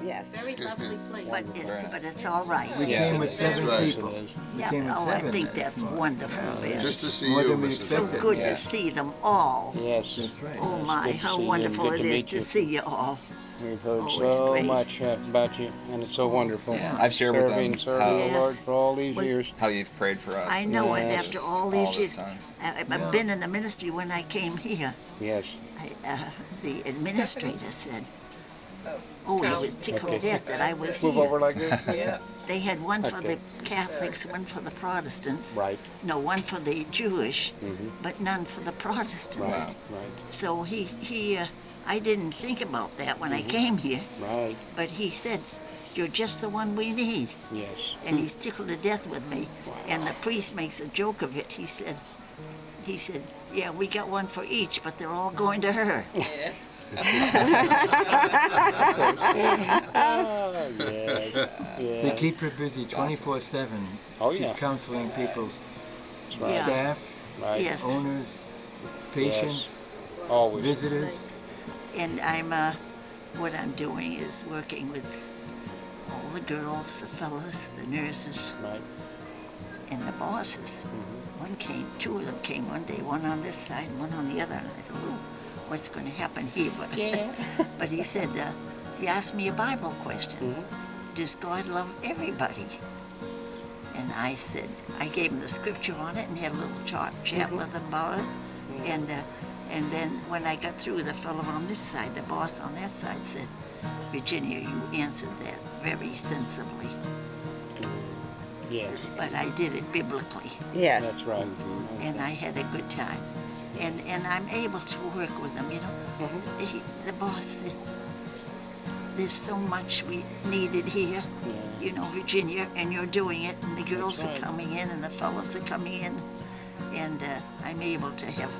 Yes. Very lovely place. But it's all right. We came with 7 right. people. We Yeah, came with oh, 7. I think that's wonderful, Ben. Just to see More you, than we Mrs. So expected. good Hunt. to see them all. Yes. That's right. Oh It's my, good to how see you and wonderful good it to is meet to you. see you all. We've heard Oh, it's so great. much about you, and it's so wonderful. Yeah. I've shared with Serving them the Yes. Lord for all these Well, years. how you've prayed for us. I know it Yes. after Just all these those years. times. I've Yeah. been in the ministry when I came here. Yes. The administrator said, oh, he was tickled to Okay. death that I was Move over here. like this. Yeah. They had one for Okay. the Catholics, one for the Protestants. Right. No, one for the Jewish, Mhm. but none for the Protestants. Right. Right. So I didn't think about that when I came here, Right. but he said, you're just the one we need. Yes. And he's tickled to death with me. And the priest makes a joke of it. He said, yeah, we got one for each, but they're all going to her. Yeah. Oh, yes. They Yes. keep her busy 24/7. Oh, She's yeah. counseling people, That's right. Yeah. staff, Right. Yes. owners, patients, Always. visitors. And what I'm doing is working with all the girls, the fellas, the nurses, Right. and the bosses. Two of them came one day, one on this side and one on the other. And I thought, ooh, what's going to happen here? But, Yeah. but he said, he asked me a Bible question. Mhm. Does God love everybody? And I said, I gave him the scripture on it and had a little chat with him about it. And then when I got through, the fellow on this side, the boss on that side said, Virginia, you answered that very sensibly. Yes. But I did it biblically. Yes. That's right. And I had a good time. And I'm able to work with them, you know. Mhm. The boss said, there's so much we needed here, Yeah. you know, Virginia, and you're doing it, and the girls That's right. are coming in, and the fellows are coming in, and I'm able to have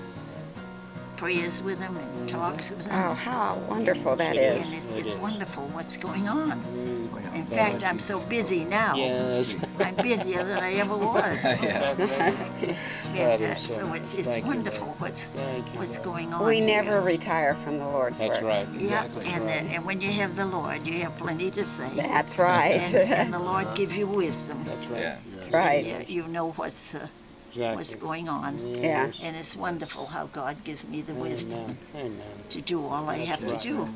prayers with them and talks with them. Oh, how wonderful that And is. it's, It it's is. wonderful what's going on. Mm. In fact, I'm so busy now. Yes. I'm busier than I ever was. Yeah. That And is, so it's thank you, wonderful Lord. what's Thank you, what's Lord. going on. We here. never retire from the Lord's That's work. right. Yeah, Exactly. and when you have the Lord, you have plenty to say. That's right. And the Lord gives you wisdom. That's right. Yeah. That's right. You know what's Exactly. going on. Yeah. Yes. And it's wonderful how God gives me the wisdom Amen. Amen. to do all I have to do,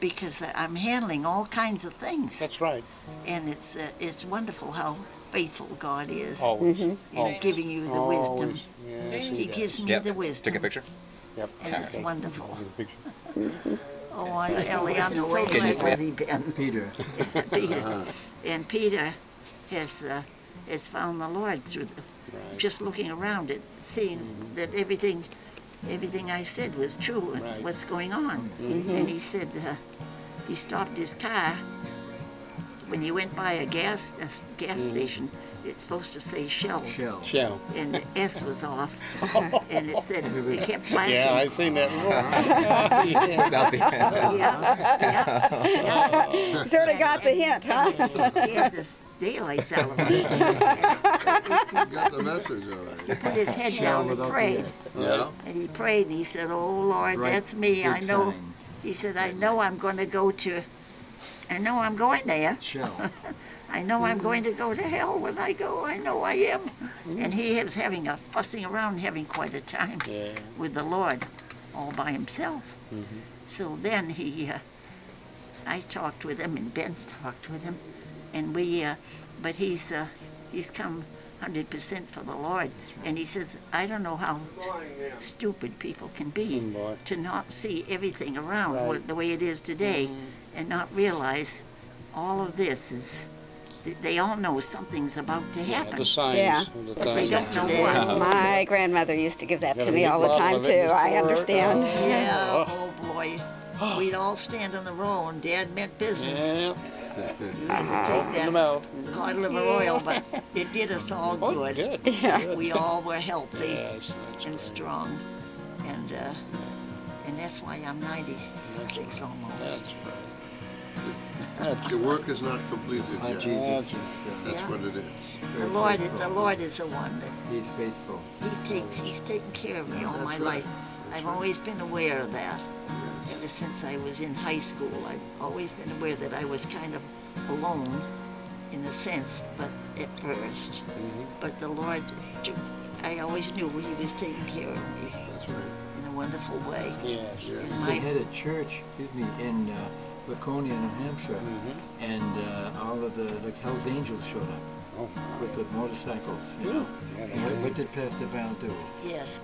because I'm handling all kinds of things. That's right. And it's wonderful how faithful God is Always. in giving you the wisdom. Always. Yes, He does. gives me Yep. the wisdom. Take a picture. Yep. And it's Okay. wonderful. Take a picture. Oh, Ellie, I'm so Can you glad stand? he been. Peter. Peter. And Peter has found the Lord through Right. just looking around it, seeing that everything I said was true and Right. what's going on. And he said he stopped his car when he went by a gas station. It's supposed to say Shell, Shell. Shell. and the S was off, and it said it kept flashing. Yeah, I seen that before. Yeah. Without the Yeah. Sort of got the hint, huh? It scared the daylights out of him. You got the message already. He put his head down to without the pray, S. Yeah. and he prayed, and he said, "Oh Lord, Right, that's me. big I know." sign. He said, "I know I'm going to go to. I know I'm going there. Shell. I know I'm going to go to hell when I go. I know I am." And he was fussing around, having quite a time Yeah. with the Lord, all by himself. So then I talked with him, and Ben's talked with him, and but he's come 100% for the Lord. And he says, I don't know how stupid people can be Boy. to not see everything around Right. the way it is today, and not realize all of this is. They all know something's about to happen. The signs. Yeah. The But they signs. don't know what. My grandmother used to give that to Gotta me get all the a bottle time, of it too. I before- understand. Yeah, oh boy. We'd all stand on the row, and Dad meant business. Yeah. You had to take In that the mouth. cod liver oil, but it did us all Oh, good. good. Yeah. We all were healthy Yes, that's and great. strong, and that's why I'm 96 almost. That's right. The work is not completed My yet. Jesus is That's Yeah. what it is. The very Lord, faithful. the Lord is the one that He's faithful. He's taken care of me all That's my right. life. I've always been aware of that, ever since I was in high school. I've always been aware that I was kind of alone in a sense, but at first. But the Lord, I always knew He was taking care of me That's right. in a wonderful way. Yes. In Yes. They my, had a church, in Laconia, New Hampshire, and all of the Hell's Angels showed up Oh, with the motorcycles, you know. yeah, And they what did Pastor Viall do? yes.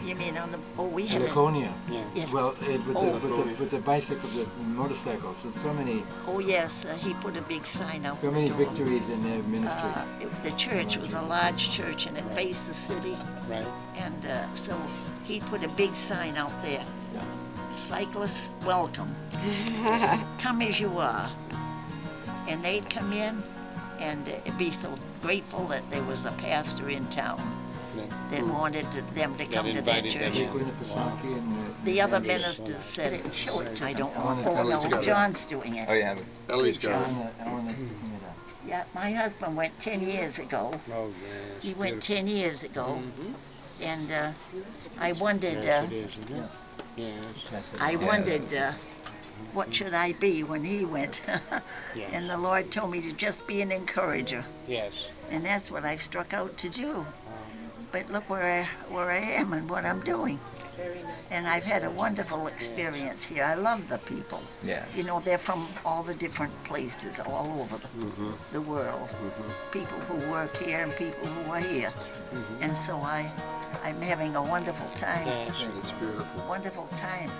You mean on the? Oh, we had. Laconia. Yeah. Yes. Well, Laconia. with the bicycles, the motorcycles, and Oh yes, he put a big sign out. so the many door. victories in their ministry. The church was a large church and it faced the city, Right. and so he put a big sign out there. Cyclists, welcome. Come as you are. And they'd come in and be so grateful that there was a pastor in town that wanted them to come to that invited them church. in. Laconia, Pasaki, and The other ministers said, show it, I don't want. Oh Ellie's got no, it. John's doing it. Oh, yeah. Ellie's got it. I want to pick it up. Yeah, my husband went 10 years ago. Oh, yes. He went 10 years ago, and I wondered, Yes, it is, isn't it? Yes. Pass it I on. wondered what should I be when he went. Yes. And the Lord told me to just be an encourager, Yes. and that's what I've struck out to do. But look where I am and what I'm doing. And I've had a wonderful experience here. I love the people. Yeah. You know, they're from all the different places all over the world. People who work here and people who are here. And so I'm having a wonderful time. Yes. It's beautiful. Wonderful time.